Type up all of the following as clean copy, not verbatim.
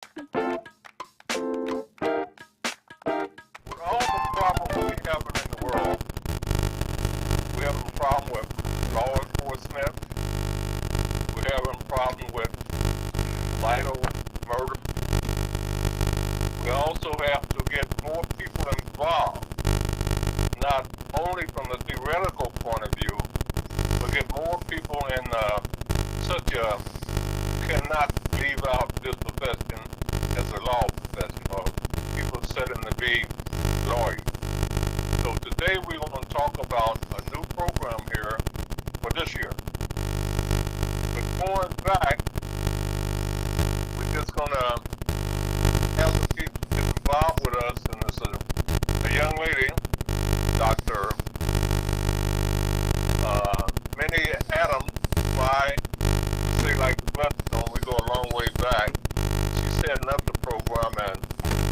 With all the problems we have in the world, we have a problem with law enforcement. We have a problem with vital murder. We also have to get more people involved, not only from the theoretical point of view, but get more people in such a cannot leave out this profession as a law profession or people studying to be lawyers. So today we're going to talk about a new program here for this year. But going back, we're just going to have some people get involved with us, and it's a young lady, Dr. Minnie Adams, by say like the Bloodstone, we go a long way back. She's setting up the program, and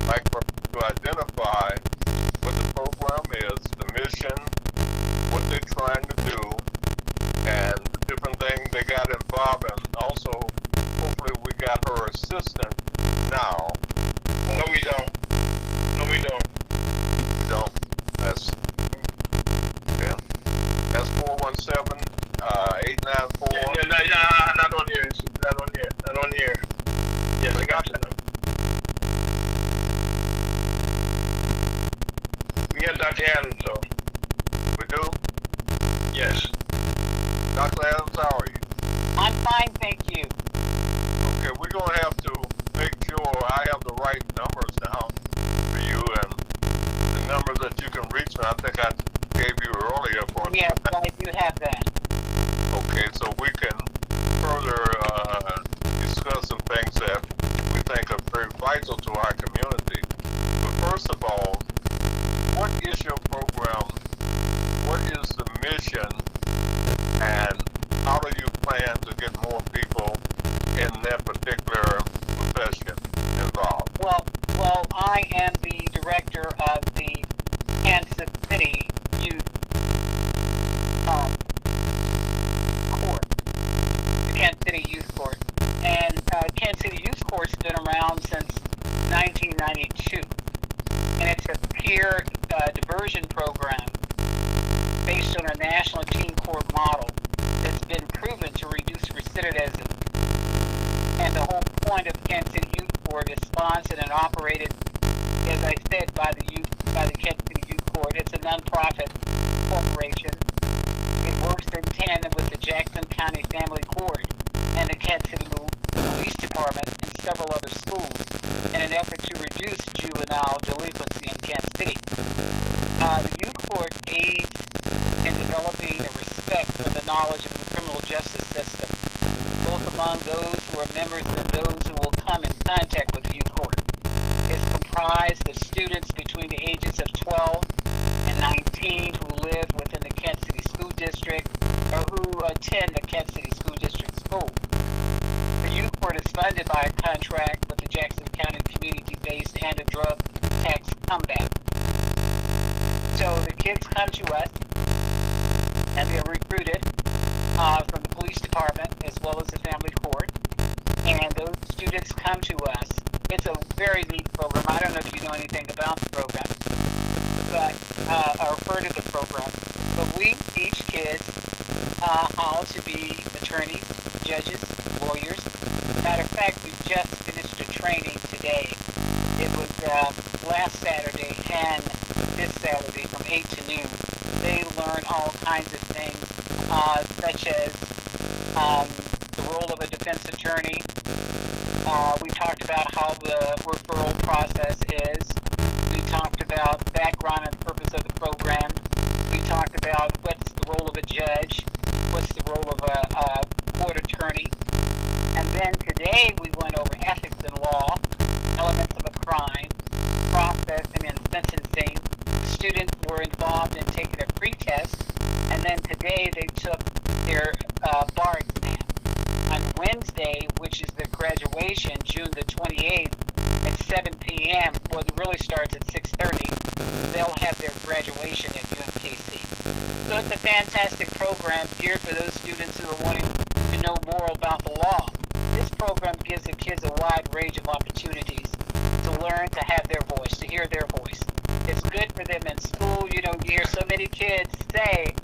like for to identify what the program is, the mission, what they're trying to do, and the different things they got involved in. Also, hopefully we got her assistant now. No, we don't. No, we don't. We don't. That's, yeah. That's 417 894. Not on here. Not on here. Not on here. Yes, I got you. We got Dr. Adams, though. We do? Yes. Dr. Adams, how are you? I'm fine, thank you. Okay, we're going to have to make sure I have the right numbers now for you, and the numbers that you can reach me, I think I gave you earlier for Yes, I do have that. Okay, so we can further discuss some things that we think are very vital to our community. But first of all, what is your program? What is the mission? And how do you plan to get more people in that particular profession involved? Well, I am the director of the Kansas City Youth Court, the Kansas City Youth Court. And Kansas City Youth Court's been around since 1992. And it's a peer diversion program based on a national teen court model that's been proven to reduce recidivism. And the whole point of Kansas City Youth Court is sponsored and operated, as I said, by the Kansas City Youth Court. It's a nonprofit corporation. It works in tandem with the Jackson County Family Court and the Kansas City Police Department and several other schools in an effort to reduce juvenile delinquency in Kansas City. The Youth Court aids in developing a respect for the knowledge of the criminal justice system, both among those who are members and those who will come in contact with the Youth Court. It's comprised of students between the ages of 12 and 19 who live within the Kansas City School District or who attend the Kansas City School District school. The Youth Court is funded by a contract with the Jackson County Community-Based Anti-Drug Tax Comeback. So the kids come to us and they're recruited from the police department as well as the family court. And those students come to us. It's a very neat program. I don't know if you know anything about the program, but or heard of the program. But we teach kids how to be attorneys, judges, lawyers. Matter of fact, we just finished a training today. It was last Saturday and this Saturday from 8 to noon. They learn all kinds of things, such as the role of a defense attorney. We talked about how the referral process is. We talked about background and purpose of the program. We talked about what's the role of a judge, what's the role of a court attorney. And then today we went over ethics in law, elements of a crime, processing and sentencing. Students were involved in taking a pre-test, and then today they took their bar exam. On Wednesday, which is the graduation, June the 28th, at 7 p.m., to have their voice, to hear their voice. It's good for them in school. You know, you hear so many kids say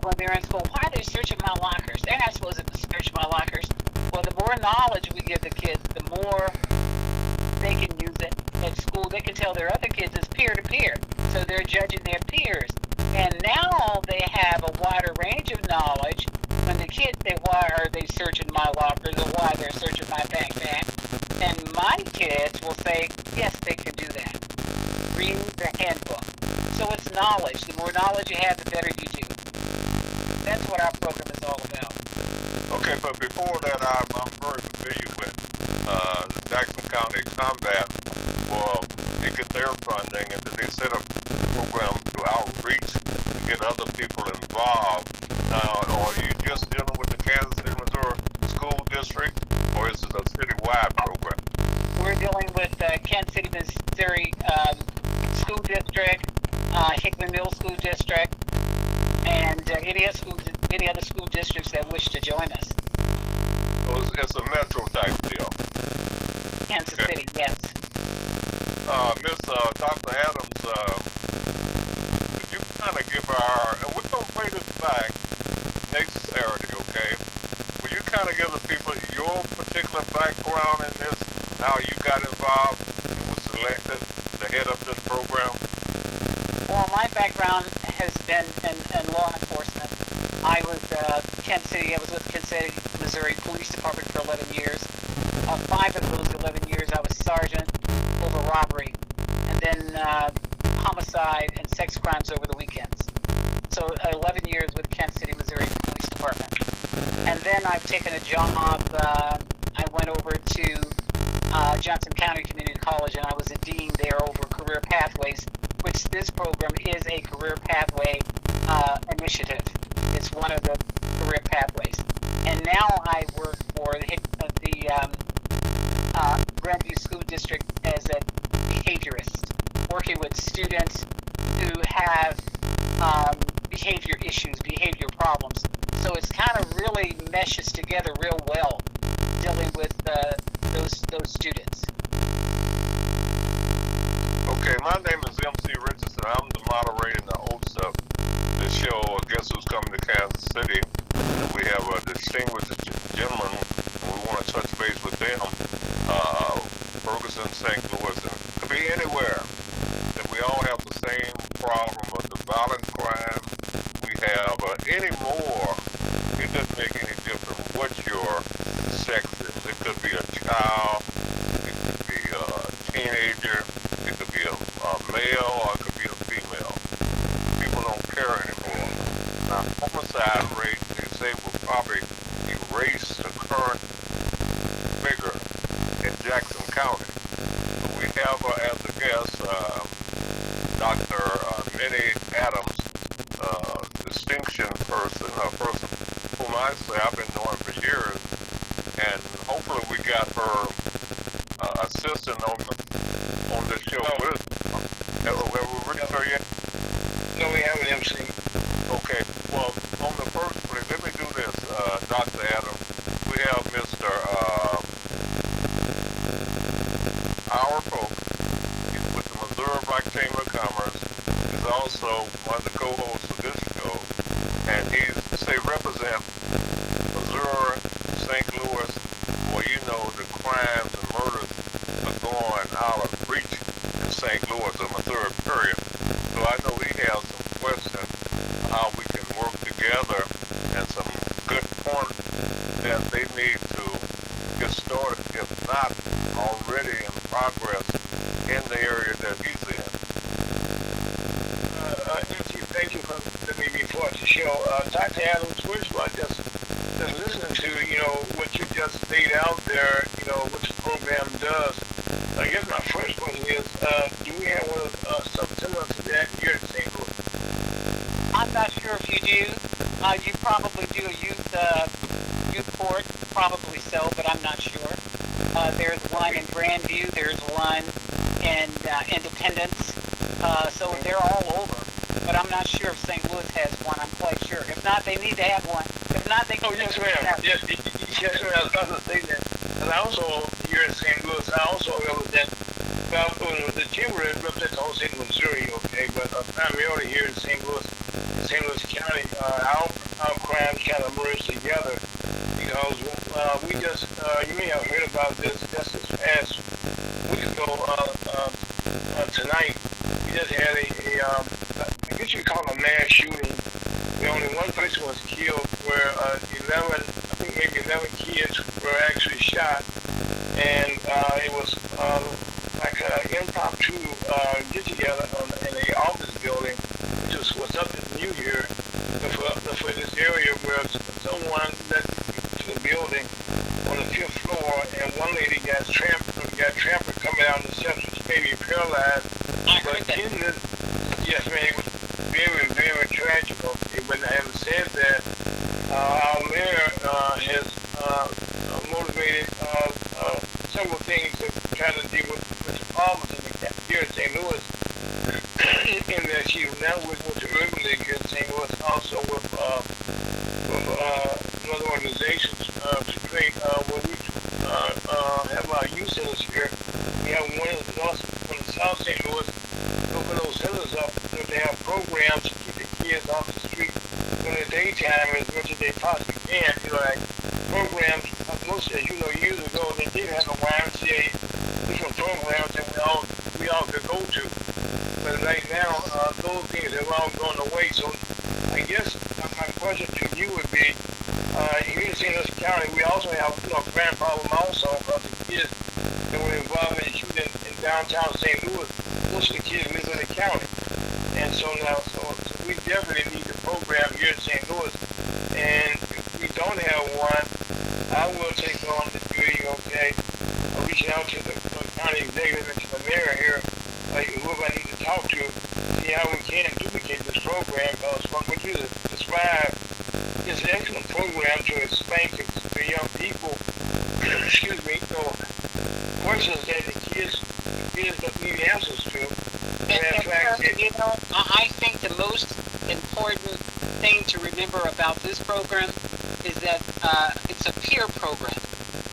when they're in school, why are they searching my lockers? They're not supposed to search my lockers. Well, the more knowledge we give the kids, the more they can use it at school. They can tell their other kids it's peer-to-peer. So they're judging their peers. And now they have a wider range of knowledge. When the kids say, why are they searching my lockers, or why they're searching my backpack? And my kids will say, yes, they can do that. Read the handbook. So it's knowledge. The more knowledge you have, the better you do. That's what our program is all about. Okay, but before that, I'm very familiar with the Jackson County Combat. Well, they get their funding, and then they set up programs to outreach to get other people involved. Now, are you just dealing with the Kansas City, Missouri School District, or is it a citywide program? We're dealing with Kansas City, Missouri School District, Hickman Middle School District, and any other school districts that wish to join us. So it's a metro type deal. Kansas City, yes. Miss Dr. Adams, could you kind of give and we're going to play this back next Saturday, okay? Will you kind of give the people your particular background in this, how you got involved and was selected to head up this program? Well, my background has been in law enforcement. I was with Kansas City, Missouri Police Department for 11 years. 5 of those 11 years I was sergeant over robbery, and then homicide and sex crimes over the weekends. So 11 years with Kansas City, Missouri Police Department. And then I've taken a job, I went over to Johnson County Community College, and I was a dean there over career pathways, which this program is a career pathway initiative. It's one of the career pathways. And now I work for the Grandview School District as a behaviorist, working with students who have behavior issues, behavior problems. So it's kind of really meshes together real well, dealing with those students. Okay, my name is MC Richardson. I'm the moderator and the host of this show, Guess Who's Coming to Kansas City. We have a distinguished gentleman, and we want to touch base with them. Ferguson, St. Louis, and it could be anywhere. That we all have the same problem of the violent crime we have anymore. It doesn't make any difference what your sex is. It could be a child, it could be a teenager, it could be a male, or it could be a female. People don't care anymore. Now, homicide rate, they say, will probably erase the current figure in Jackson County. So we have as a guest Dr. Minnie Adams, distinction person, a person whom I say I've been knowing for years, and hopefully we got her assistant on this show. Have we reached her yet? No, we haven't, MC. Okay, well, on the first place, let me do this, Dr. Adams. We have Mr. Our folks. He's with the Missouri Black Chamber of Commerce. He's also one of the co-hosts of this show. And he's, represent Missouri, St. Louis, where you know the crimes and murders are going out of reach in St. Louis or Missouri, period. So I know he has some questions how we can work together and some good points that they need to get started, if not already in progress in the area that he's in. Thank you for letting me be part of the show. Dr. Adams, first of all, just listening to, what you just laid out there, what the program does. I guess my first question is, do we have something similar to that here in St. Louis? I'm not sure if you do. You probably do a youth court, probably so, but I'm not sure. There's one in Grandview. There's one in Independence. So they're all over. But I'm not sure if St. Louis has one. I'm quite sure. If not, they need to have one. If not, they can. Oh, yes, ma'am. Yes, ma'am. I was about to say that. And I also, here in St. Louis, I also represent about you may have heard about this just this past week ago, tonight. We just had I guess you call it a mass shooting, where only one person was killed, where 11, I think maybe 11 kids were actually shot, and it was like an impromptu get-together in an office building, which was something new here for this area, where someone let to the building on the 5th floor, and one lady got trampled coming down the steps, which made me paralyzed. But in this, yes, man, it was very, very tragic. Okay, but having said that, our mayor has motivated several things to try to deal with the problems here in St. Louis, in that she now with the Urban League here in St. Louis, also with other organizations to create where we have our youth centers here. We have one in South St. Louis. Open those centers up so they have programs to keep the kids off the street during the daytime as much as they possibly can. Like programs, most as years ago, they did have a YMCA, different programs that we all could go to. But right now, those things have all gone away. So I guess my question to you would be, here in St. Louis County, we also have a grand problem also because the kids that were involved in shooting in downtown St. Louis, most of the kids live in the county. And so now, so we definitely need a program here in St. Louis. And if we don't have one, I will take on the duty, okay, of reaching out to the county executive and to the mayor here, whoever I need to talk to, see how we can duplicate this program, because what you described is an excellent program to explain to young people, excuse me, questions that the kids don't need answers to. I think the most important thing to remember about this program is that it's a peer program.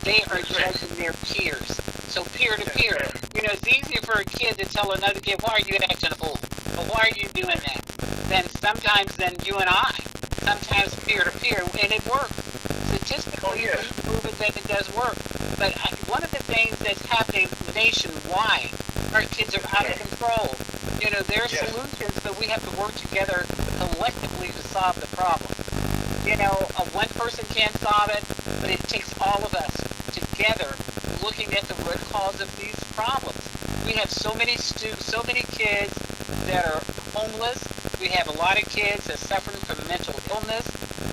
They are judging their peers. So peer to peer. It's easier for a kid to tell another kid, why are you acting a fool? Or why are you doing that? Than you and I. Sometimes peer to peer, and it works. Statistically, we've proven that it does work. But one of the things that's happening nationwide, our kids are out of control. There are solutions, but we have to work together collectively to solve the problem. One person can't solve it, but it takes all of us together looking at the root cause of these problems. We have so many kids that are homeless. We have a lot of kids that are suffering from mental illness.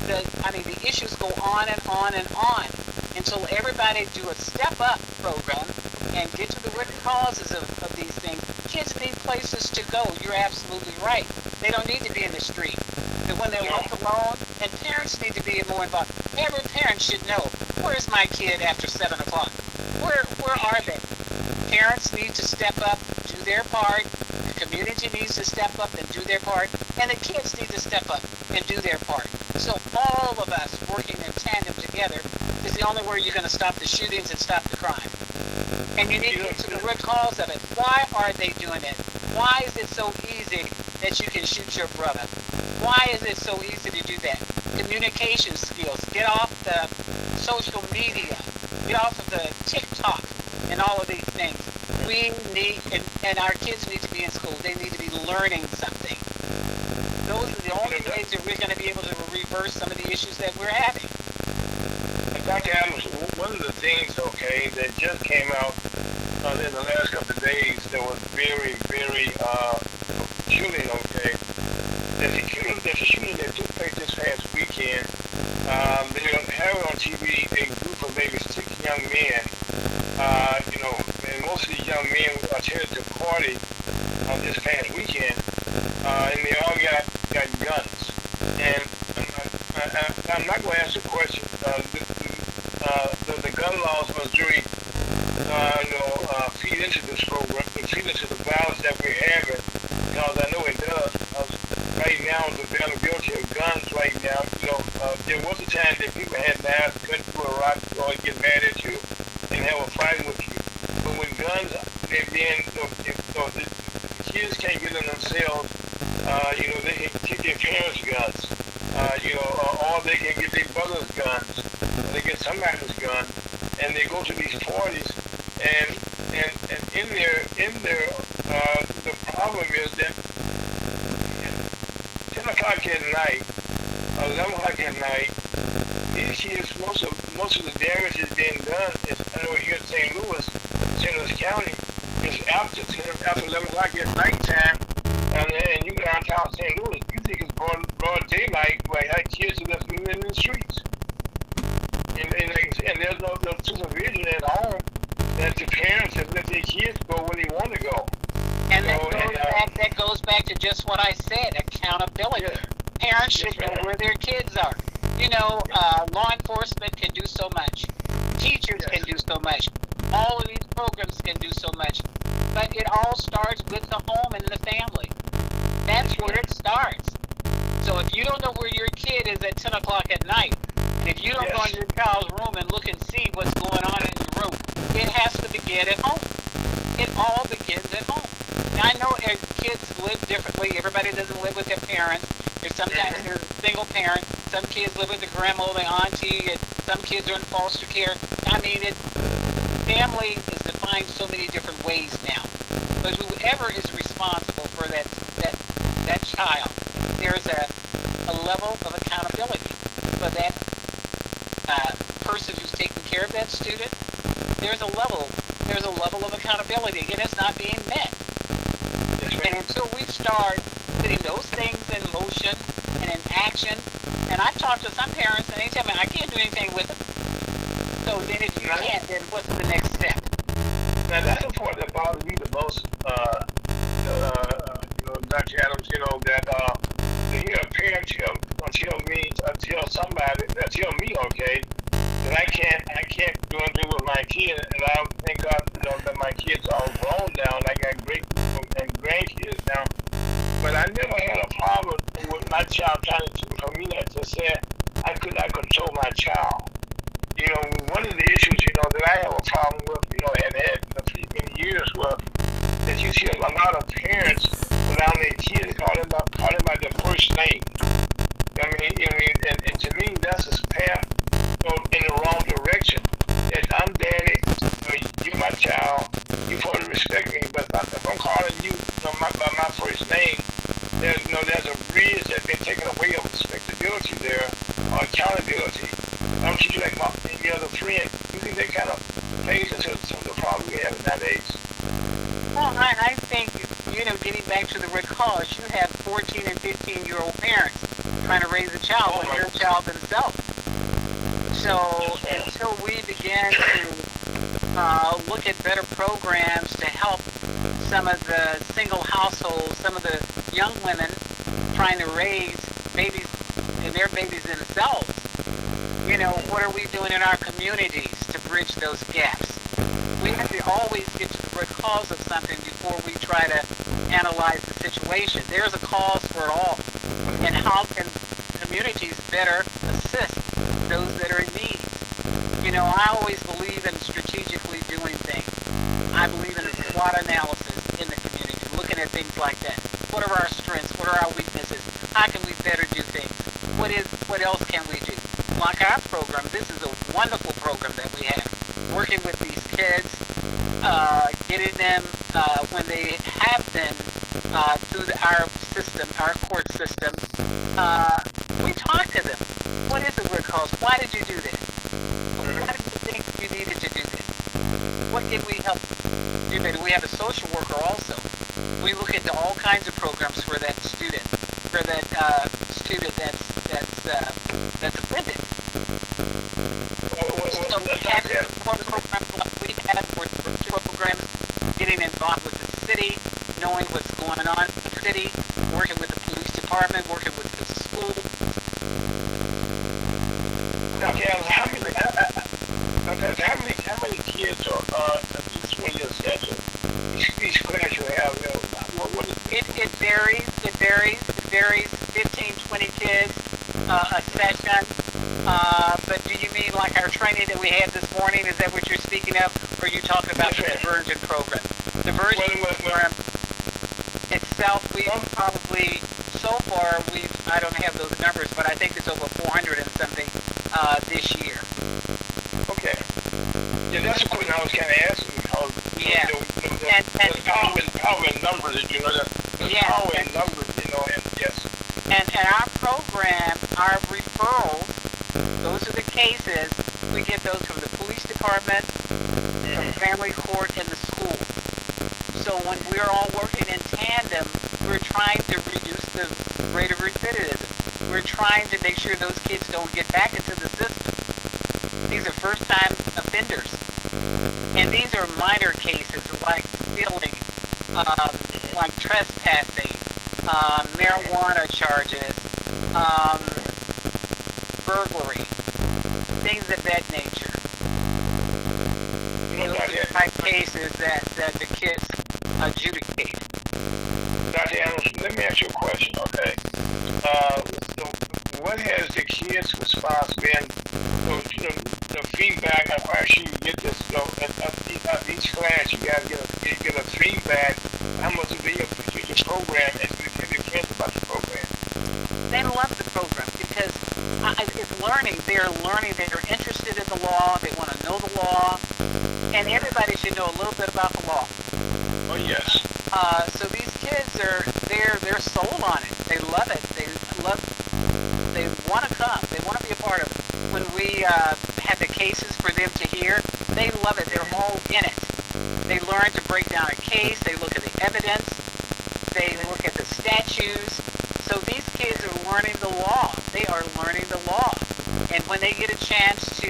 The issues go on and on and on until everybody do a step-up program and get to the root causes of these things. Kids need places to go. You're absolutely right. They don't need to be in the street. But when they're left alone, and parents need to be more involved. Every parent should know, where's my kid after 7 o'clock? Where are they? Parents need to step up, do their part. The community needs to step up and do their part. And the kids need to step up and do their part. So all of us working in tandem together is the only way you're going to stop the shootings and stop the crime. And you need to get to the root cause of it. Why are they doing it? Why is it so easy that you can shoot your brother? Why is it so easy to do that? Communication skills. Get off the social media. Get off of the TikTok and all of these things. We need, and our kids need to be in school. They need to be learning something. Those are the only ways that we're going to be able to reverse some of the issues that we're having. Dr. Adams, one of the things, that just came out in the last couple of days that was very, very chilling, there's a shooting that took place this past weekend. They have on TV a group of maybe 6 young men, and most of these young men attended the party this past weekend, and they all got guns. And I'm not going to ask the question. The gun laws of Missouri, feed into this program, feed into the violence that we're having, because I know it does. Right now, the availability of guns right now, there was a time that people had knives, cut through a rock, or get mad at you and have a fight with you. But with guns, the kids can't get in themselves, they can keep their parents' guns. or they can get their brother's guns, or they get somebody's gun, and they go to these parties, and in their the problem is that 10 o'clock at night, 11 o'clock at night, these kids, most of the damage is being done is, I know here in St. Louis, St. Louis County, is after 11 o'clock at nighttime, and you go downtown St. Louis, you think it's broad daylight, where kids are just living in the streets. And there's no supervision at home that the parents have let their kids go where they want to go. And that goes back to just what I said, accountability. Yeah. Parents should know where their kids are. Law enforcement can do so much. Teachers can do so much. All of these programs can do so much. But it all starts with the home and the family. That's where it starts. So if you don't know where your kid is at 10 o'clock at night, and if you don't go in your child's room and look and see what's going on in your room, it has to begin at home. It all begins at home. Now, I know kids live differently. Everybody doesn't live with their parents. Sometimes they're single parent. Some kids live with their grandma, their auntie, and some kids are in foster care. I mean, family is defined so many different ways now. But whoever is responsible for that child, there's a level of accountability for that person who's taking care of that student. There's a level of accountability, and it's not being met. And until we start putting those things in motion and in action, and I've talked to some parents, and they tell me I can't do anything with them. So then if you can't, then what's the next step? Now that's the part that bothers me the most, Dr. Adams, that to hear a parent tell somebody, tell me, okay, that I can't do anything with my kid, and I thank God, that my kids are all grown now, and I got great and grandkids now. But I never had a problem with my child trying for me to say I could not control my child. One of the issues, that I have a problem with, and had for many years was that you see a lot of parents around their kids call them by their first name. And to me, that's a path in the wrong direction. That I'm daddy, you're my child, you probably respect me, but if I'm calling you by my first name, there's a bridge that's been taken away of respectability there, or accountability. I don't treat you like any other friend. You think that kind of plays into some of the problems we have nowadays? Well, I think, getting back to the root cause, you have 14 and 15-year-old parents trying to raise a child when they're a child themselves. So until we begin to look at better programs to help some of the single households, some of the young women trying to raise babies and their babies themselves, what are we doing in our communities to bridge those gaps? We have to always get to the root cause of something before we try to analyze the situation. There's a cause for it all. And how can communities better assist those that are in need? I always believe in strategically doing things. I believe in a SWOT analysis in the community, looking at things like that. What are our strengths? What are our weaknesses? How can we better do things? What else can we do? Like our program, this is a wonderful program that we have. Working with these kids, getting them, when they have been through our system, our court system, we talk to them. What is the root cause? Why did you do this? Why did you think you needed to do this? What can we help do better? We have a social worker also. We look into all kinds of programs for that student, that's offended. So we have programs like we have programs getting involved with the city, knowing what's going on in the city, working with the police department, working with the school. Okay, how many kids are in this 1 year session? Each class you have, what is it? It varies. 15, 20 kids a session. But do you mean like our training that we had this morning? Is that what you're speaking of? Or are you talking about the diversion program? Diversion program. itself, we probably, so far, I don't have those numbers, but I think it's over 400 and something this year. Okay. Yeah, that's a question I was kind of asking because Yeah. there's power in numbers, there's power in numbers, and yes. And our program, our referrals, those are the cases, we get those from the police department, from family court, and the school. So when we're all working in tandem, we're trying to reduce the rate of recidivism. We're trying to make sure those kids don't get back into the system. These are first-time offenders. And these are minor cases like stealing, like trespassing, marijuana charges, burglary, things of that nature. Those are the type cases that the kids adjudicate. Dr. Adams, let me ask you a question, okay? So what has the kids' response been? The feedback, I'm quite sure you get this, at each class you guys get a feedback, how much of your program, and you tell your kids about the program. They love the program because it's learning. They're learning. They're interested in the law. They want to know the law. And everybody should know a little bit about the law. Oh, yes. So these kids they're sold on it. They love it. They want to come. They want to be a part of it. When we have the cases for them to hear, they love it. They're all in it. They learn to break down a case. They look at the evidence. They look at the statutes. So these kids are learning the law. They are learning the law. And when they get a chance to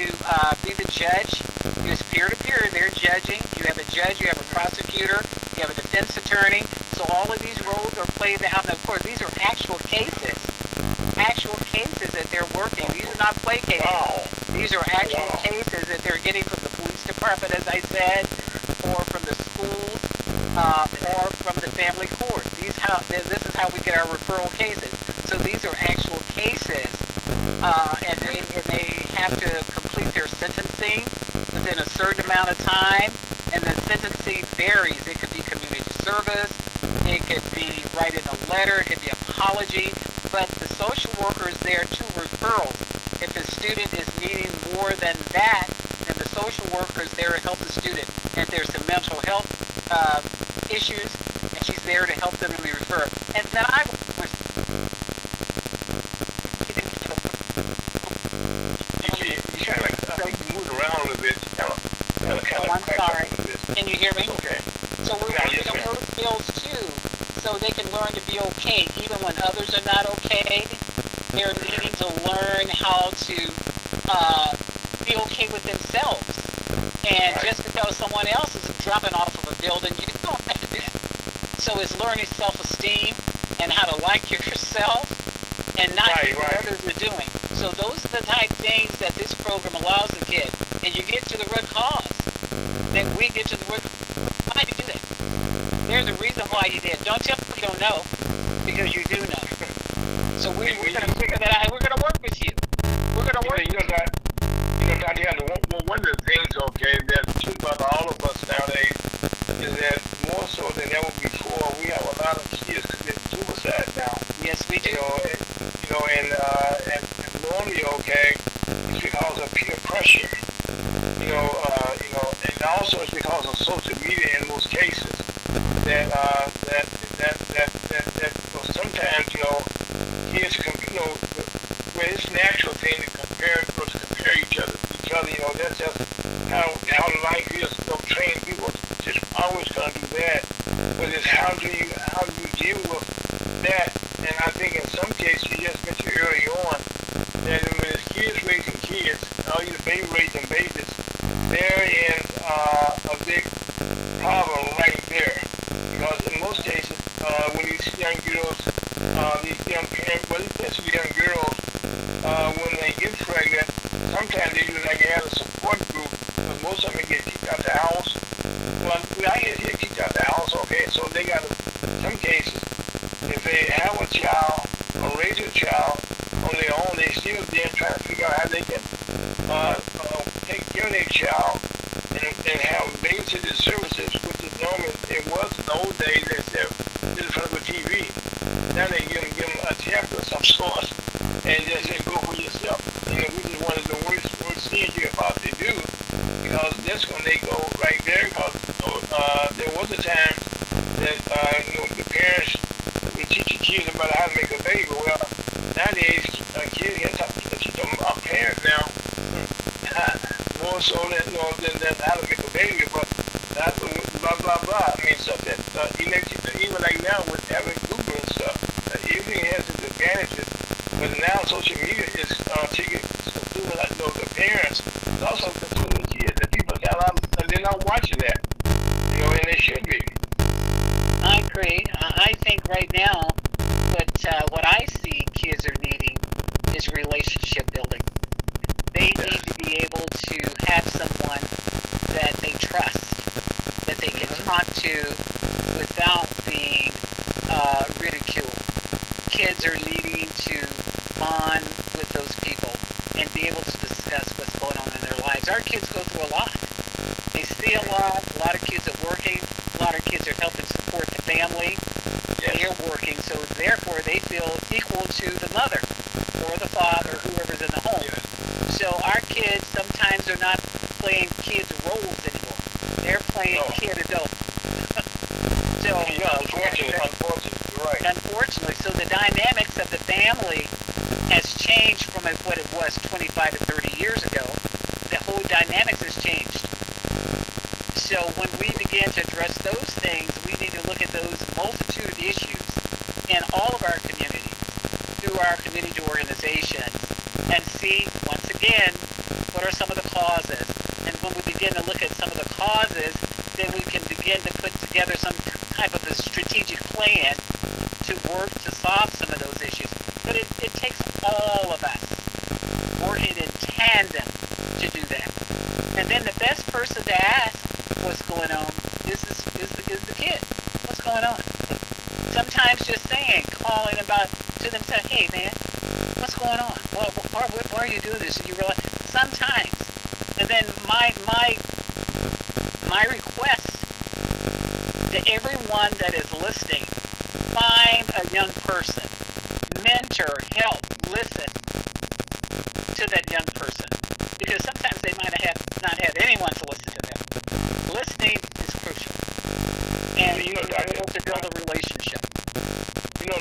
be the judge, it's peer-to-peer. They're judging. You have a judge. You have a prosecutor. You have a defense attorney. So all of these roles are played out. And of course, these are actual cases. Actual cases that they're working. These are not play cases. Wow. These are actual cases that they're getting from the police department, as I said, or from the schools, or from the family court. This is how we get our referral cases. So these are actual cases, and they have to complete their sentencing within a certain amount of time, and the sentencing varies. It could be community service, it could be writing a letter, it could be apology, but the social worker is there to referrals. If the student is needing more than that, then the social worker is there to help the student. If there's some mental health issues, and she's there to help them to be referred. And then You kind of move around a little bit. I'm sorry. Can you hear me? Okay. So we're working on those skills too, so they can learn to be okay, even when others are not okay. They're needing to learn how to be okay with themselves. And just because someone else is dropping off of a building, you don't have to do that. So it's learning self-esteem and how to like yourself and not do what others are doing. So those are the type things that this program allows the kid. And you get to the root cause. Then we get to the root. Why did you do that? There's a reason why you did. Don't tell me you don't know, because you do know. So we're going to figure that out. We're going to work with you. We're going to work. One of the things, okay, that's true about all of us nowadays is that more so than ever before, we have a lot of kids committing suicide now. Yes, we do. And normally, okay, it's because of peer pressure. And also it's because of social media in most cases. That sometimes, kids where it's a natural thing to compare each other. That's just how life is. Train people just always gonna do that. But it's how do you deal with that? And I think in some cases you just mentioned early on that when it's kids raising kids, all you baby raising babies, they're in a big problem right there. Because in most cases, when these young girls, especially young girls, when they get pregnant, sometimes they do like have a support group, but most of them get kicked out the house. Well, I get kicked out the house, okay, so they got, in some cases, if they have a child or raise a child on their own, they still then trying to figure out how they can take care of their child and have babysitter services, which is normally it was in the old days. They said this is for TV. Now they give them a tablet of some sort and just say go for yourself. You know, which is one of the worst things you can possibly do, because that's when they go right there. Because there was a time that the parents would teach the kids about how to make a baby. Well, nowadays kids can teach them parents now more so than how to make a baby, but that's blah blah blah. I mean, stuff that even like now with having Google and stuff, everything has its advantages. But now social media is taking consuming the parents, and also consuming the kids. And people they're not watching that, and they should be. I agree. I think right now, what I see kids are needing is relationship building. They need to be able to have someone that they trust, that they can talk to without being ridiculed. Kids are needing to bond with those people and be able to discuss what's going on in their lives. Our kids go through a lot. They see a lot of kids are working, a lot of kids are helping support the family. They're working, so therefore they feel equal to the mother or the father, whoever's in the home. So our kids sometimes are not playing kids' roles anymore. They're playing kid adult. So unfortunately, you're right. Unfortunately, so the dynamics of the family has changed from what it was 25 to 30 years ago. The whole dynamics has changed. So when we begin to address those things, we need to look at those multitude of issues in all of our communities, through our community organizations, and see, once again, what are some of the causes. And when we begin to look at some of the causes, then we can begin to put together some type of a strategic plan to work to solve some of those issues. But it takes all of us working in tandem to do that. And then the best person to ask what's going on is the kid. What's going on? Sometimes just calling to them, say, hey man, what's going on? Why are you doing this? And you realize sometimes. And then my request to everyone that is listening, find a young person, mentor, help, listen to that young person, because sometimes they might not have anyone to listen to them. Listening is crucial, and be able to build a relationship.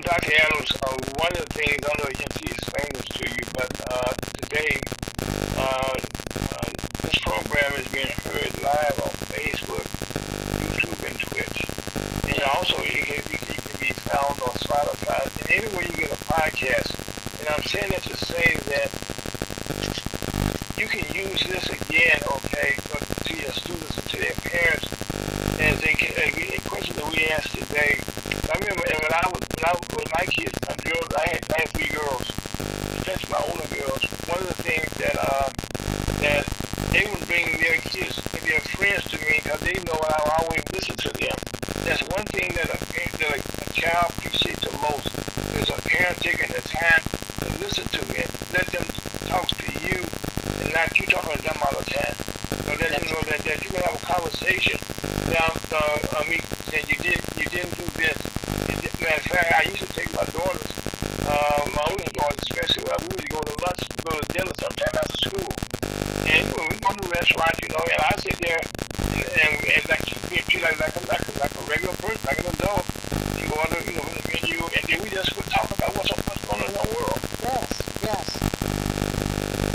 Dr. Adams, one of the things, I don't know if he explained this to you, but today this program is being heard live on Facebook, YouTube, and Twitch. And also it can be found on Spotify and anywhere you get a podcast. And I'm saying that to say that you can use this again, okay, to your students and to their parents, as a question that we asked today. I remember when my kids, girls, I had 3 girls, especially my older girls. One of the things that they would bring their kids and their friends to me, because they know I always listen to them. That's one thing that a child appreciates the most, is a parent taking the time to listen to me and let them talk to you, and not you talking to them all the time. So let them know that you can have a conversation. Now, saying you didn't do this. Matter of fact, I used to take my daughters, my oldest daughter especially, we would go to lunch, go to dinner sometime after school. And we go to restaurants, and I sit there and like treat like a regular person, like an adult. You order, the menu, and then we just would talk about what's going on in the world. Yes.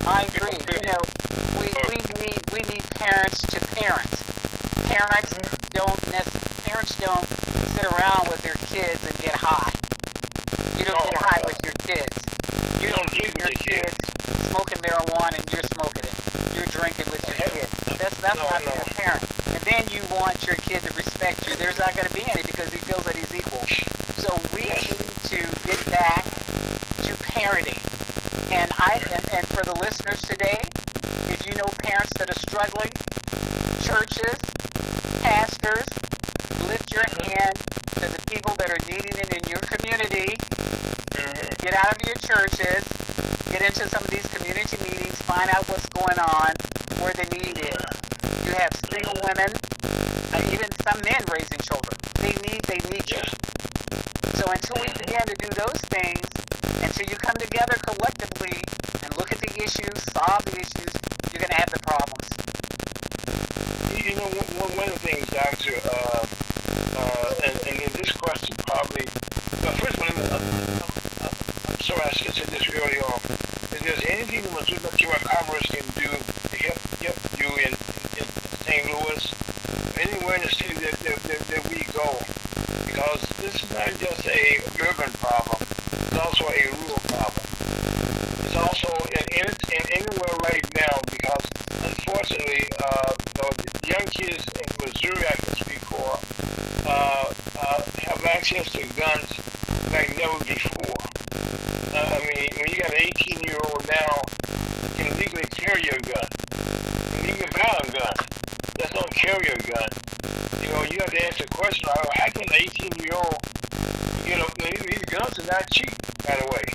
I agree. We need parents to parents. Parents don't sit around with their kids and get high. You don't get high with your kids. You don't give your kids smoking marijuana and you're smoking it. You're drinking with your kids. That's not being a parent. And then you want your kid to respect you. There's not going to be any, because he feels that he's equal. So we need to get back to parenting. And for the listeners today, if you know parents that are struggling, churches, pastors, lift your hand to the people that are needing it in your community. Get out of your churches, get into some of these community meetings, find out what's going on, where the need is. You have single women, even some men raising children. They need you. Yes. So until we begin to do those things, until you come together collectively and look at the issues, solve the issues, you're going to have the problems. You know, one of the things, Doctor, and this question probably, well, first one, I'm sorry I said this early on. If there's anything that Missouri Commerce can do to help you in St. Louis, anywhere in the city that we go, because this is not just a urban problem, it's also a rural problem. It's also in anywhere right now, because unfortunately, the young kids in Missouri, I can speak for, have access to guns like never before. I mean, when you got an 18-year-old now, you can legally carry a gun. And you can buy a gun. That's not carry a gun. You know, you have to ask the question, how can an 18-year-old, these guns are not cheap, by the way.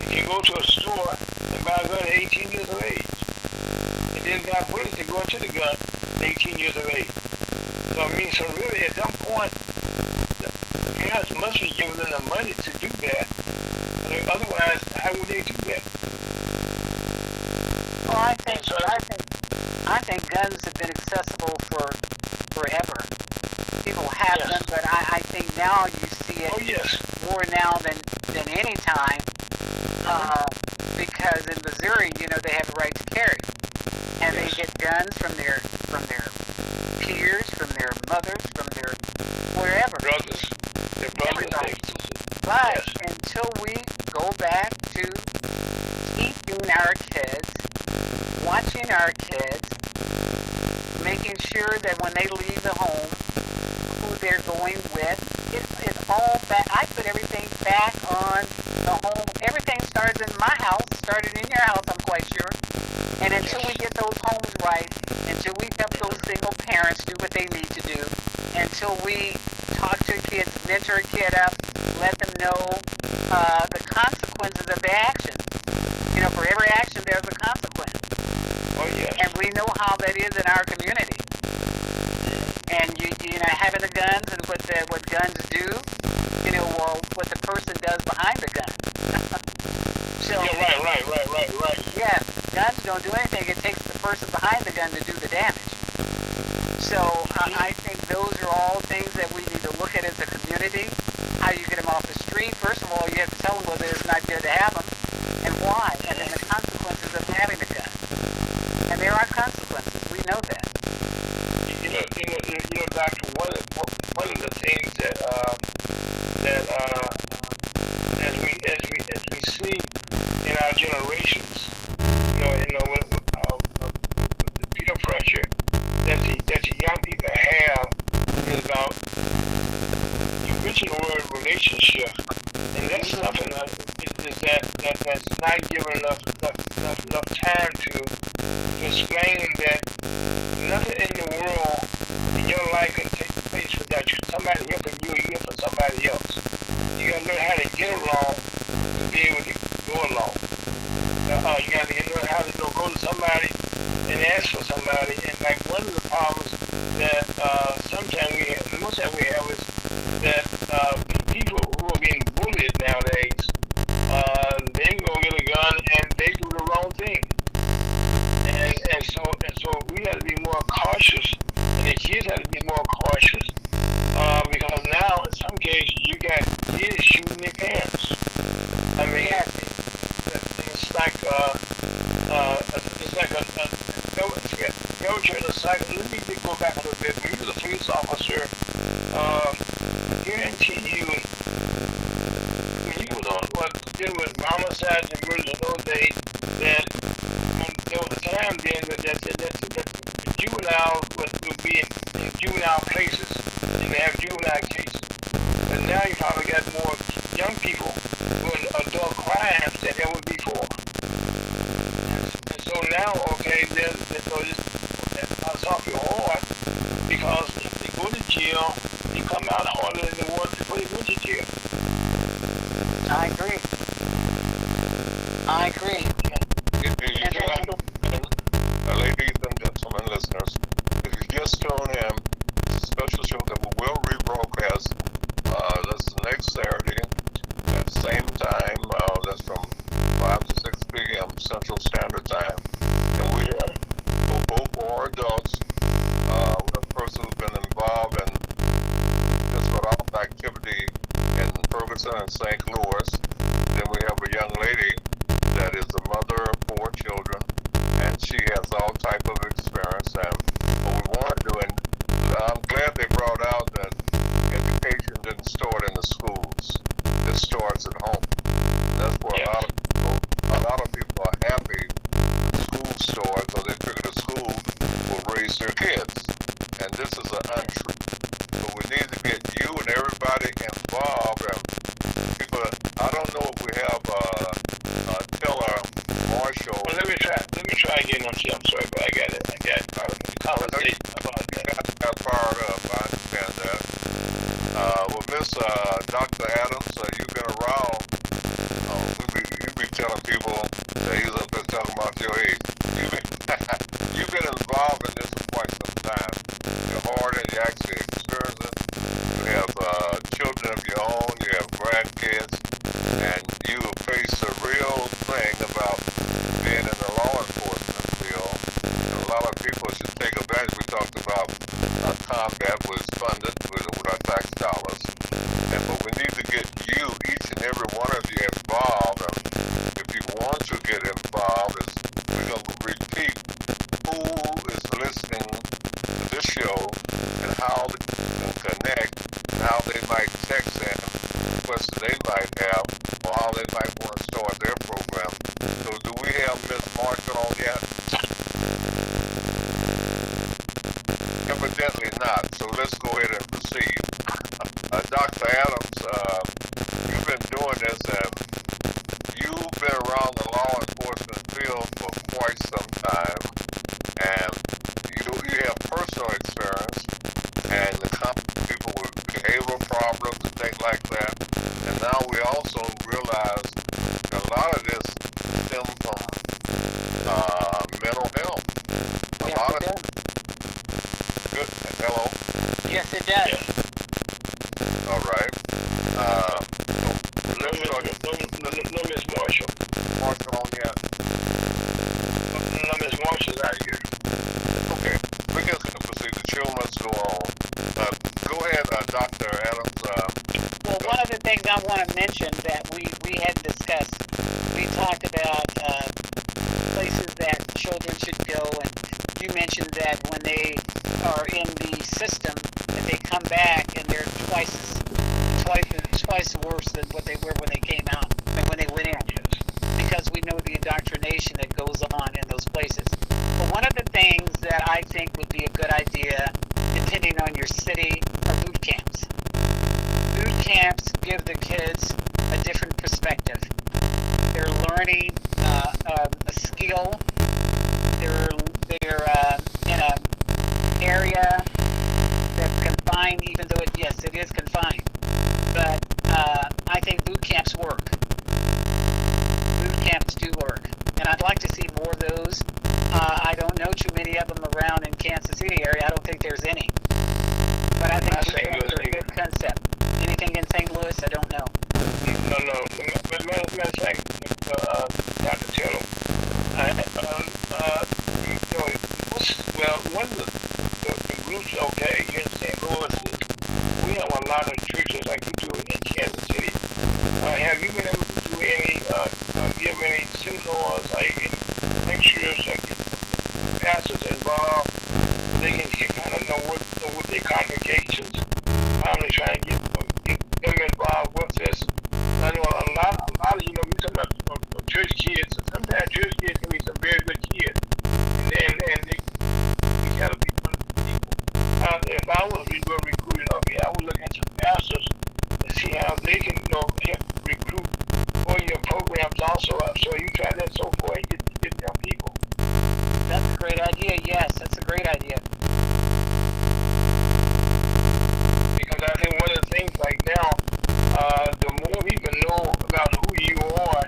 You can go to a store and buy a gun at 18 years of age. And then buy bullets to go into the gun at 18 years of age. So, I mean, so really, at some point, the parents must be giving them the money to do that. Otherwise, how would they do that? Well, I think guns have been accessible for forever. People have them, but I think now you see it more now than any time, because in Missouri, they have a right to carry, and they get guns from their peers, from their mothers, from their wherever. Their brothers. But until we go back to teaching our kids, watching our kids, making sure that when they leave the home, who they're going with, it's all back. I put everything back on the home. Everything starts in my house, started in your house, I'm quite sure. And until we get those homes right, until we help those single parents do what they need to do, until we talk to kids, mentor a kid up, let them know the consequences of their actions. For every action, there's a consequence. Oh, yes. And we know how that is in our community. And having the guns and what guns do, or what the person does behind the gun. So, right. Yes, guns don't do anything. It takes the person behind the gun to do the damage. So I think those are all things that we need to look at as a community. How you get them off the street. First of all, you have to tell them whether it's not good to have them and why, and then the consequences of having the gun. And there are consequences. We know that. Doctor, one of the things that as we see in our generations, with the peer pressure that the young people have is about, you mentioned the word relationship, and that's something that's not given enough time to explain that nothing in the world in your life can take place without somebody helping you and you for somebody else. You gotta learn how to get along to be able to go along. You gotta learn how to go to somebody and ask for somebody. And like one of the problems that most time we have is that people who are being bullied nowadays, they go get a gun and they do the wrong thing. And so we have to be more cautious, and the kids have to be more cautious, because now in some cases you got kids shooting their parents. I mean, it's like a cycle. Let me go back a little bit. When you was a police officer, guarantee you, when you was on dealing with homicides and murders in those days, that there was a time then that the juveniles would be in juvenile places, and they have juvenile cases. But now you probably got more young people doing adult crimes than ever before. And so now, that's off your heart, because if they go to jail, they come out harder than they were before they went to jail. I agree. Ladies and gentlemen, listeners, if you just tune in, it's a special show that Ferguson and St. Louis. Then we have a young lady that is a mother of 4 children, and she has all type of experience. And what we want to do, and I'm glad they brought out that education didn't start in the schools. It starts at home. That's where a lot of people are happy school start, because they figure the school will raise their kids. And this is an untruth. So we need to get you and everybody involved. And people, I don't know if we have Teller Marshall. Well, let me try again. I'm sorry, but I got it. Conversation. You got fired up. I understand that. Well, Miss Dr. Adams, you've been around. You be telling people that he's up there talking about your age. You've been involved in this for quite some time. You're hard and you actually experience it. You have children of your own. You have grandkids, and you face a real thing about being in the law enforcement field. And a lot of people should take advantage. We talked about combat was funded with our tax dollars, but we need to get you, each and every one of you, involved. And if you want to get involved, we're going to repeat who is listening to this show and how they can connect, and how they might text in questions they might have, or how they might want to start their program. So do we have Ms. Marshall on yet? Evidently not, so let's go ahead and proceed. Dr. Adams, you've been doing this, and you've been around the law enforcement field for quite some time, and you have personal experience, and the people with behavioral problems and things like that. And now we also realize that a lot of this stems from mental health. Good. Hello? Yes, it does. Yeah. All right. No, Miss Marshall. Marshall on yet? No, Miss Marshall's out here. Okay. We can proceed. The show must go on. Go ahead, Dr. Adams. Well, one of the things I want to mention that we had discussed, we talked about places that children should go, and you mentioned that when they are in the system, that they come back and they're twice worse than what they were when they came out and when they went in, because we know the indoctrination that goes on in those places. But one of the things that I think would be a good idea, depending on your city, are boot camps. Boot camps give the kids a different perspective. They're learning a skill. They're in an area that's confined, even though it is confined. But I think boot camps work. Boot camps do work, and I'd like to see more of those. I don't know too many of them around in Kansas City area. I don't think there's any. But I think boot camps are a good concept. Anything in St. Louis, I don't know. No. Matter of fact, Dr. Taylor, one of the groups, okay, here in St. Louis, we have a lot of churches like you do in Kansas City. Have you been able to do any, give any seminars, like any lectures, like pastors involved? They can kind of know what their congregations, how they try and get them involved with this. I know a lot of, we talk about church kids, and sometimes church kids can be some very good kids. And they gotta be one of the people. If I was doing recruiting up here, I would look at some pastors and see how they can, help recruit for your programs also. So you try that so far and get young people. That's a great idea. Yes, that's a great idea. Because I think one of the things like now, the more people know about who you are,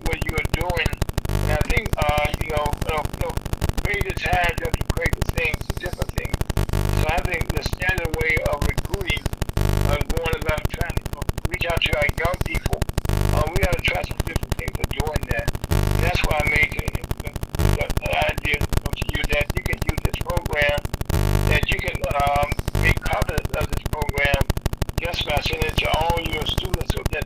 what you are doing, and I think, create the time just to create the things, the different things. So I think the standard way of recruiting, going about trying to reach out to our young people, we got to try some different things of doing that. And that's why I made the idea to you that you can use this program, that you can make copies of this program just by sending it to all your students, so that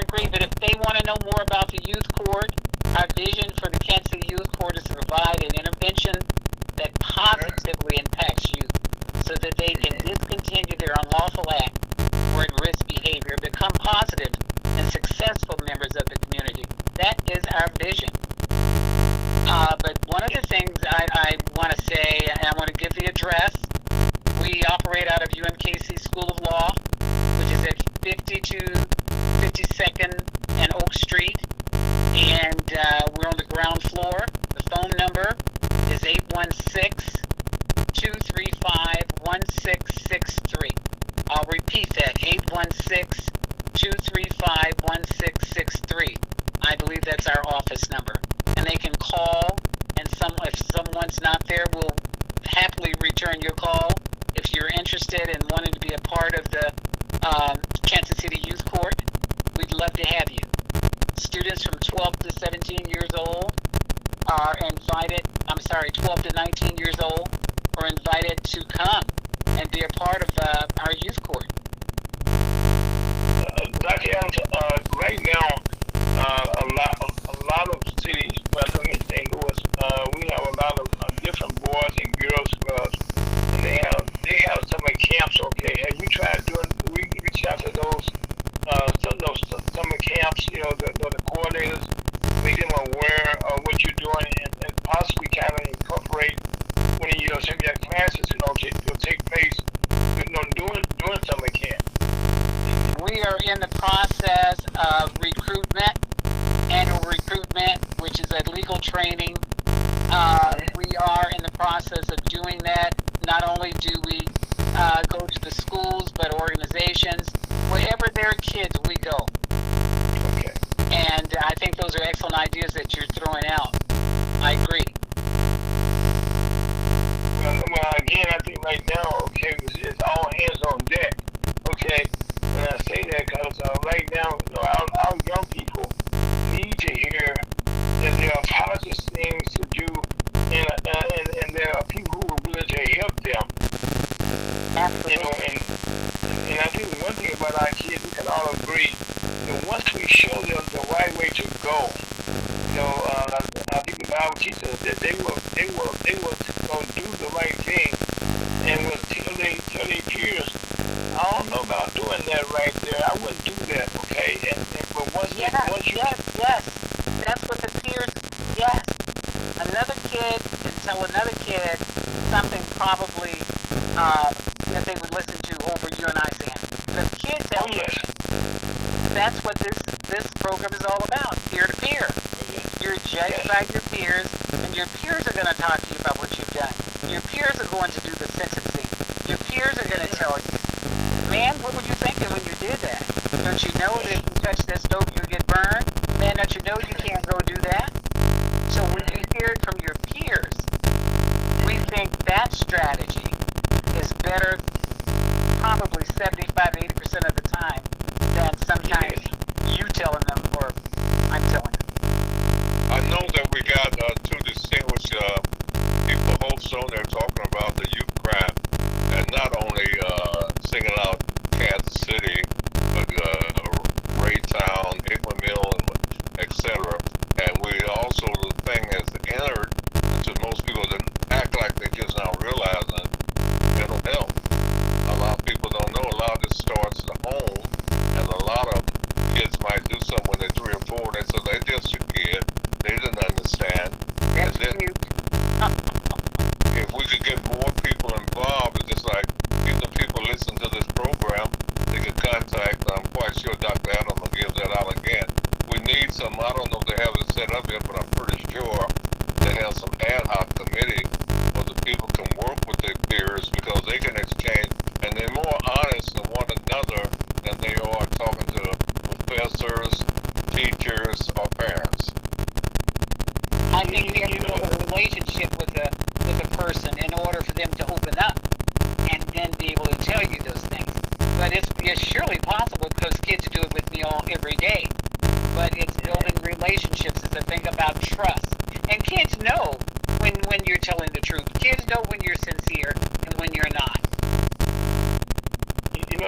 agree, but if they want to know more about the youth court, our vision for the Kansas City Youth Court is to provide an intervention that positively impacts youth so that they can discontinue their unlawful act or at-risk behavior, become positive and successful members of the community. That is our vision. But one of the things I want to say, and I want to give the address, we operate out of UMKC School of Law, which is at 5252nd and Oak Street, and we're on the ground floor. The phone number is 816-235-1663. I'll repeat that, 816-235-1663. I believe that's our office number. And they can call, and if someone's not there, we'll happily return your call. If you're interested in wanting to be a part of the Kansas City Youth Court, we'd love to have you. Students from 12 to 17 years old are invited, 12 to 19 years old are invited to come and be a part of our youth court. Dr. Adams, right now, a lot of cities, well, let me St. Louis, we have a lot of different boys and girls clubs, and they have summer camps. Okay, have you tried we reach out to those summer camps? You know, the coordinators, make them aware of what you're doing, and possibly kind of incorporate one of your some of your classes, will take place, during summer camp. We are in the process of annual recruitment, which is a legal training. We are in the process of doing that. Not only do we go to the schools, but organizations. Wherever there are kids, we go. Okay. And I think those are excellent ideas that you're throwing out. I agree. Well, again, I think right now, okay, it's all hands on deck. Okay, and I say that because right now, our young people need to hear that there are positive things to do, and there are people who are willing to help them. Absolutely. And I think one thing about our kids, we can all agree that once we show them the right way to go, I think the Bible teaches us that they will do the right thing, and will tell their peers, I don't know about doing that right there. I wouldn't do that, okay? But once you yes, that's what the peers. Yes, another kid can tell another kid something probably that they would listen to over you and I saying. The kids tell you. That's what this program is all about, peer to peer. You're judged by your peers, and your peers are going to talk to you about what you've done. Your peers are going to do the sentencing. Your peers are going to tell you, man, what were you thinking when you did that? Don't you know that if you touch that stove, you'll get burned? Man, don't you know you can't go do that? So when you hear it from your peers, we think that strategy is better probably 75 to 80% of the time than sometimes you telling them or I'm telling them. I know that we got two distinguished people hosts on there talking about the youth crime, and not only singling out Kansas City, but Raytown, Hickman Mill, etc. And we also, the thing has entered to most people that act like they just now realizing mental health. A lot of people don't know. A lot of this starts at home, and a lot of kids might do something when they're 3 or 4. They say they're just a kid. They didn't understand. That's and then, if we could get more people involved, it's just like if the people listen to this program, they could contact. I'm quite sure Dr. Adams will give that out again. We need some. I don't know if they have it set up yet, but I'm pretty sure they have some ad hoc committee where the people can work with their peers because they can exchange, and they're more honest to one another than they are talking to professors, teachers, or parents. I think we have to build a relationship with a person in order for them to open up and then be able to tell you those things. But it's surely possible because kids do it with me every day. But it's building relationships is a thing about trust. And kids know when you're telling the truth. Kids know when you're sincere and when you're not.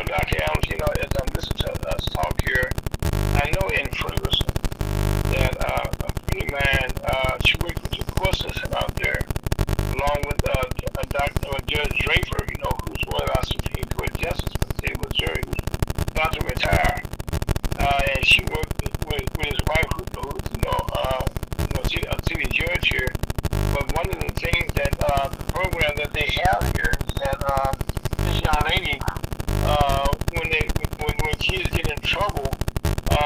Dr. Adams, as I'm listening to us talk here, I know friend of mine, she worked with the court system out there, along with Judge Draper, who's one of our Supreme Court justices from the state of Missouri, who's about to retire. And she worked with his wife, who's a city judge here. But one of the things that the program that they have here is that this young lady, when kids get in trouble,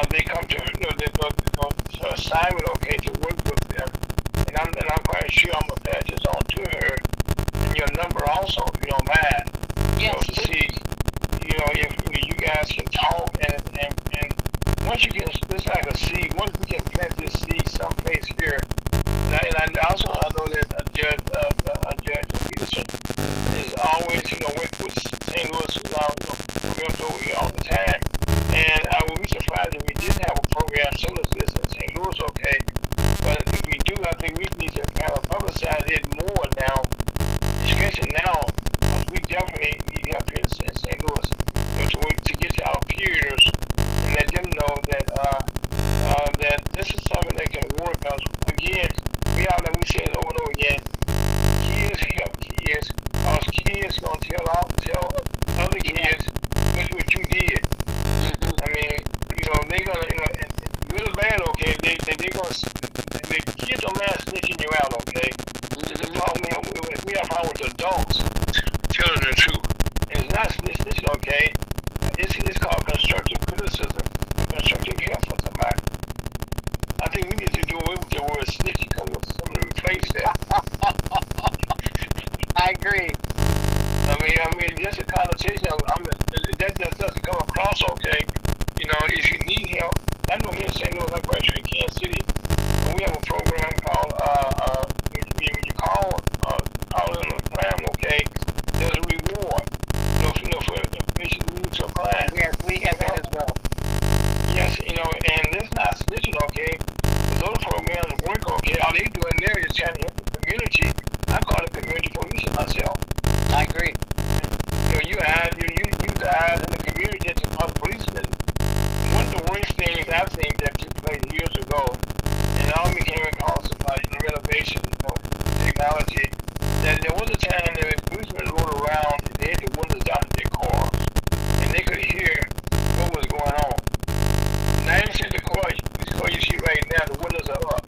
they come to her, they go to assignment, okay, to work with them. And I'm quite sure I'm gonna pass this on to her and your number also, if you don't mind. Yes. To see, if you guys can talk and once you can, it's like a seed. Once we can plant this seed someplace here, and I also know that Judge Peterson is always, with St. Louis programs over here all the time. And I would be surprised if we didn't have a program similar to this in St. Louis, okay? But if we do, I think we need to kind of publicize it more now, especially now. We definitely need help here in St. Louis, to get to our peers and let them know that that this is something that can work. Because again, like we said over and over again, kids help kids. Because kids gonna tell other kids what you did. I mean, they gonna, good or bad, okay, they gonna, the kids don't mind snitching you out, okay? This is a problem we have problem with adults telling the truth. And it's not snitching, okay? It's called constructive criticism, constructive help for somebody. I think we need to do away with the word snitching because we're something to replace that. I agree. I mean, just a connotation of, that just doesn't come across, okay? If you need help, I know here in St. Louis, I'm quite sure in Kansas City, we have a program called, when you call in a crime, okay, there's a reward, for information you need to apply. Yes, we have that as well. Yes, and it's not snitching, okay? Those programs work, okay? All they doing there is trying to help the community. I call it community policing myself. I agree. You use the eyes in the community as a policeman. One of the worst things I've seen that took place years ago, and all became because of renovation, technology, that there was a time that policemen rode around and they had the windows down in their cars, and they could hear what was going on. Now, in the car you see right now, the windows are up.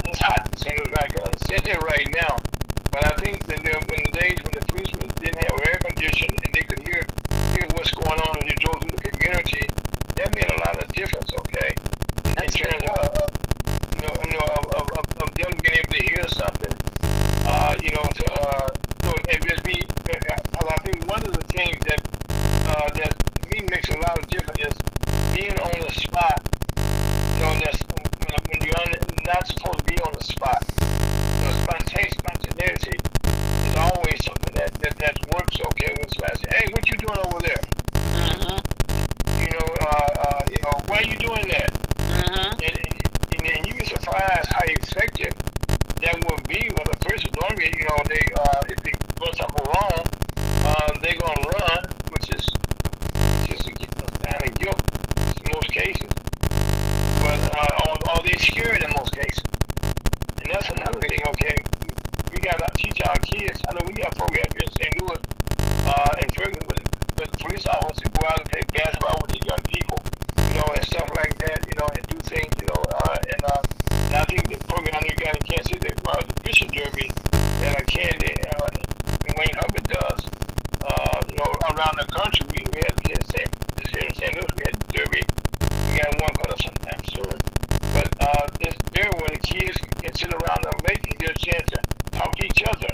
It's hot in St. Louis, right? I said that right now. But I think that in the days when the policemen didn't have air conditioning and they could hear what's going on as you drove through the community, that made a lot of difference, okay? In terms of them being able to hear something, and just be. I think one of the things that to me makes a lot of difference is being on the spot. When you're not supposed to be on the spot. Spontaneity is always something that works, okay? When somebody says, "Hey, what you doing over there?" Why are you doing that? And you be surprised how effective that would be when a person normally, if they do something wrong, they're gonna run, which is just a kind of guilt in most cases. But or they're scared in most cases. And that's another thing, okay? We gotta teach our kids. I know we got a program here in St. Louis, and Ferguson with police officers go out and play basketball with the young people, and stuff like that, and do things, and I think the program you got in Kansas City, the fishing derby that Candy and Wayne Hubbard does, around the country, we had here in St. Louis, we had the derby. We got one coming up sometime soon. But this derby where the kids can sit around the lake and get a chance to talk to each other,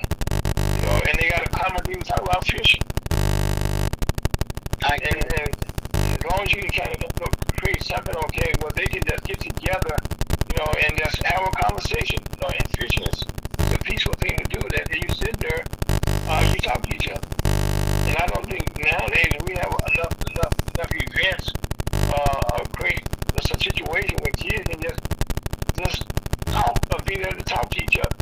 and they got a common thing to talk about fishing. And as long as you can kind of create something, okay, where they can just get together, and just have a conversation. And fishing is a peaceful thing to do. That you sit there, you talk to each other. And I don't think nowadays we have enough events create a situation where kids can just talk or be there to talk to each other.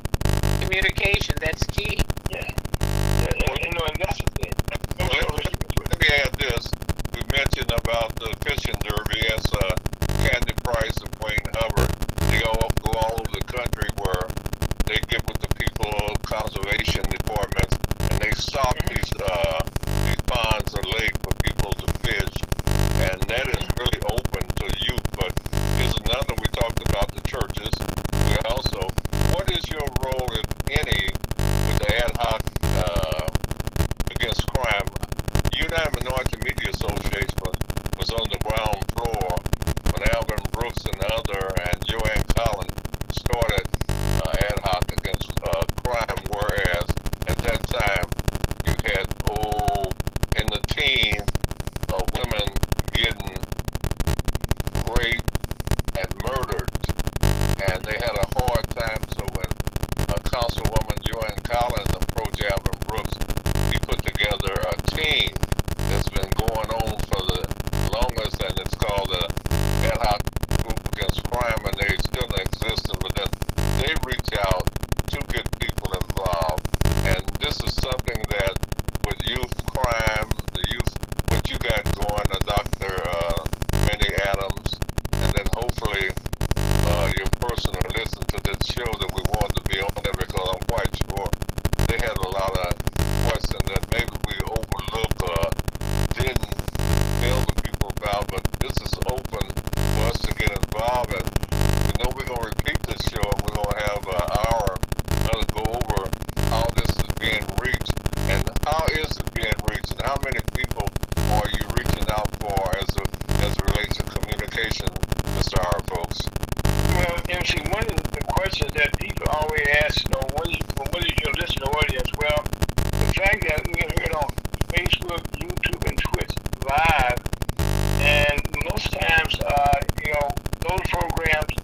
Communication, that's key. Yeah. And that's the thing. Let me add this. We mentioned about the fishing derby as Candy Price and Wayne ground floor when Alvin Brooks and Joanne Collins started ad hoc against crime, whereas at that time you had, in the teens, women getting raped and murdered, and they had a hard time. So when Councilwoman Joanne Collins approached Alvin Brooks, he put together a team that's been going on for the longest, and it's called the Ad Hoc Group Against Crime, and they still exist, but then they reach out to get people involved, and this is something that with youth crime, the youth, what you got going, Dr. Minnie Adams, and then hopefully your person who listened to this show that we wanted to be on there, because I'm quite sure they had a lot of questions that maybe we overlooked or didn't tell the people about, but this is open for us to get involved, and we're going to repeat this show, and we're going to have an hour to go over how this is being reached, and how is it being reached, and how many people are you reaching out for as it relates to communication, Mr. R, folks? Well, MC, one of the questions that people always ask, what is your listening audience? Well, the fact that we can hear it on Facebook, YouTube, and Twitch live, and most times, those programs,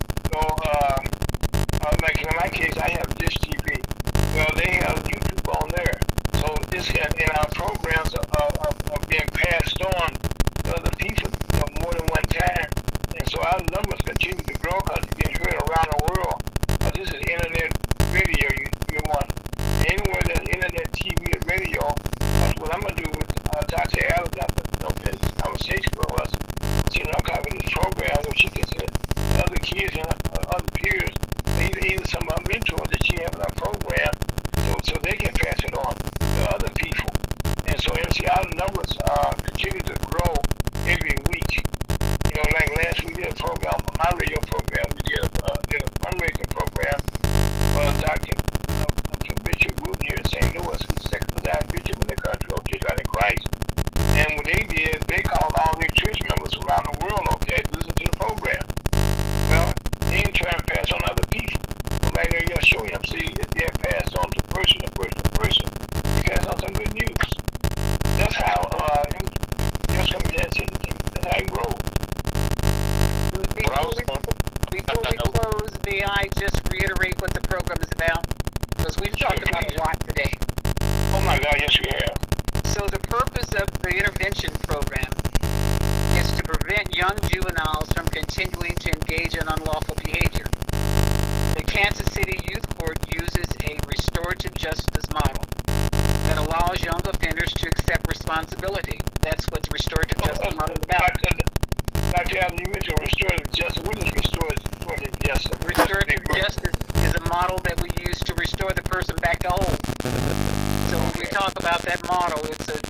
like in my case, I have Dish TV. Well, they have YouTube on there. So and our programs are being passed on to other people more than one time. And so our numbers continue to grow because you get heard around the world. This is internet radio you want. Anywhere there's internet TV or radio, that's what I'm going to do with Dr. Adams after this conversation with us. I'm covering this program where she gets other kids and other peers, either some of our mentors that she has in our program, so they can pass it on to other people. And so MC, our numbers continue to grow every week. Like last week we did a program, my radio program, we did a fundraising program for Dr. Bishop Wooten here in St. Louis, who's the second bishop in the country of Church of Christ. And what they did, they called all their church members around the world, to listen to the program. Well, they ain't trying to pass on other people. Like they'll show you, see, they're passed on to person to person to person. They pass on some good news. That's how, that's how it grows. Before we close, may I just reiterate what the program is about? Because we've talked about a lot today. Oh my God, yes we have. So the purpose of the intervention program is to prevent young juveniles from continuing to engage in unlawful behavior. The Kansas City Youth Court uses a restorative justice model that allows young offenders to accept responsibility. That's what the restorative justice model is about. Dr. Allen, you mentioned restorative justice. What is restorative justice? Restorative justice is a model that we use to restore the person back to whole. So when we talk about that model, it's a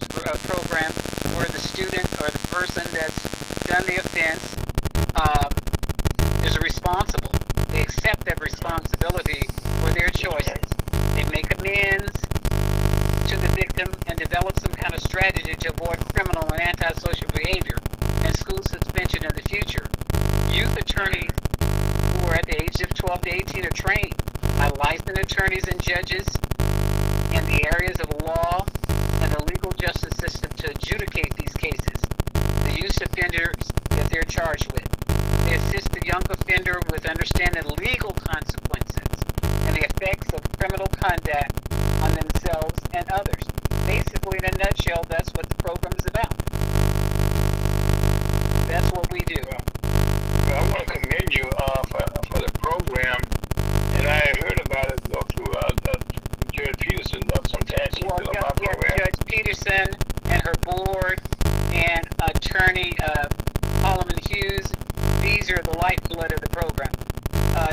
program where the student or the person that's done the offense is responsible. They accept that responsibility for their choices. They make amends to the victim and develop some kind of strategy to avoid criminal and antisocial behavior and school suspension in the future. Youth attorneys who are at the age of 12 to 18 are trained by licensed attorneys and judges in the areas of law and the legal justice system to adjudicate these cases, the youth offenders that they're charged with. They assist the young offender with understanding legal consequences and the effects of criminal conduct on themselves and others. Basically, in a nutshell, that's what the program is about. That's what we do. Well, I want to commend you for the program, and I heard about it through Judge Peterson. Sometimes she does my program. Judge Peterson and her board and attorney Holloman Hughes, these are the lifeblood of the program.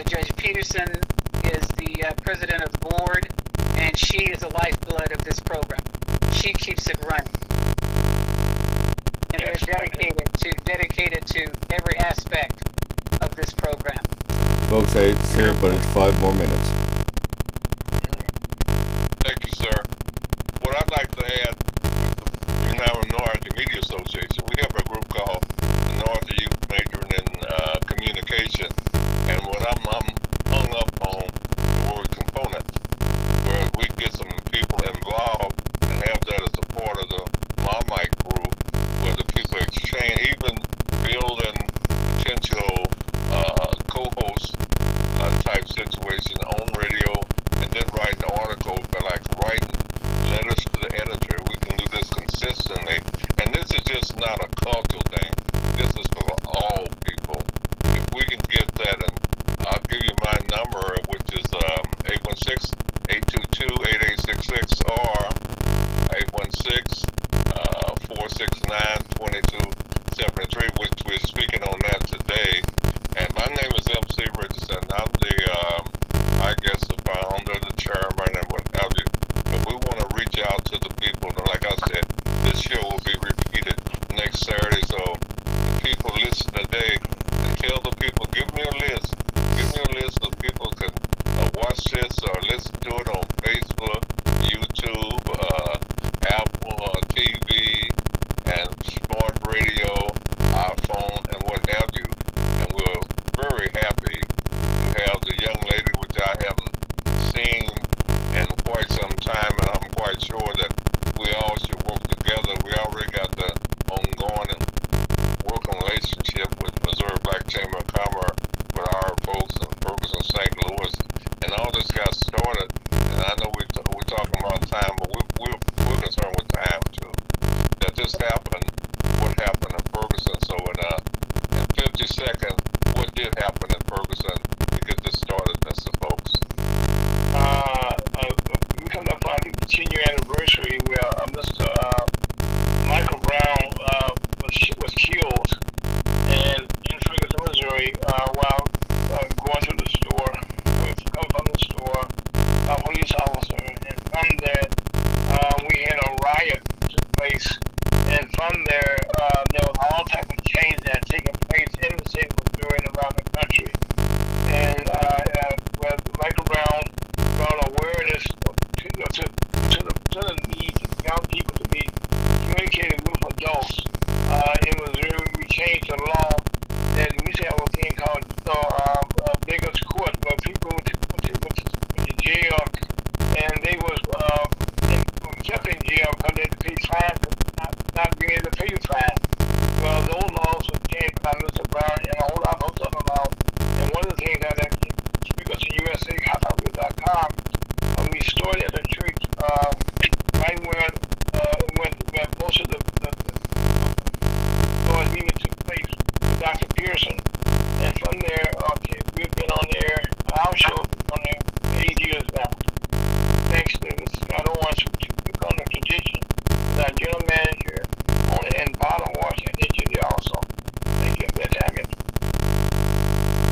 Judge Peterson is the president of the board, and she is the lifeblood of this program. She keeps it running. And they're dedicated to every aspect of this program. Folks, I hate to say it, but it's 5 more minutes. Thank you, sir. What I'd like to add, we now in North Media Association, we have a group called the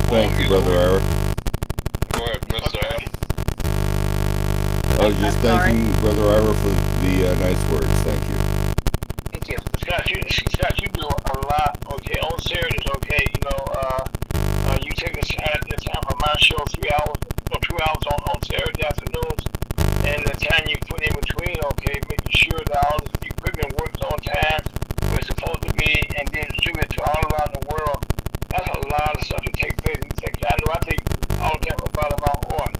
Thank you, Brother Ira. Go ahead, Mr. Okay. Adam. I was just I'm sorry? thanking Brother Ira for the nice words. Thank you. Thank you. Scott, you do a lot. Okay, on serious. Okay, you take this time for my show 3 hours or 2 hours on Saturday afternoons, and the time you put in between. Okay, making sure that all the equipment works on time where it's supposed to be, and then distribute it to all around the world. That's a lot of stuff to take place. I know I take all that about on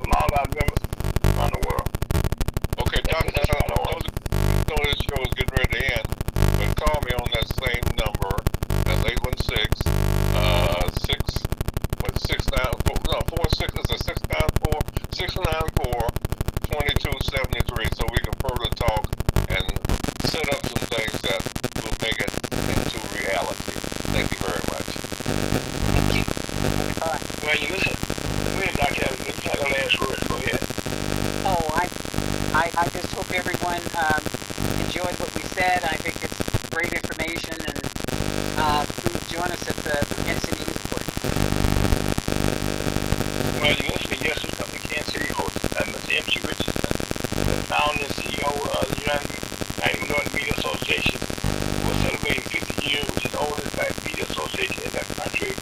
from all our members around the world. Okay, Dr. Adam, know this show is getting ready to end, but call me on that same number. That's 816 694 2273, so we can further talk and set up some things that will make it into reality. Thank you very much. Thank you. Bye. Well, you listen. Go ahead, Dr. Adams. Let's have the last word. Go ahead. Oh, I just hope everyone enjoyed what we said. I think it's great information, and please join us at the Kansas City Youth Court. Well, you listen to yesterday's company, Kansas City host, Mr. M.C. Richardson, the founder and CEO of the United Minority Media Association, who is celebrating 50 years, which is the oldest black media association in that country.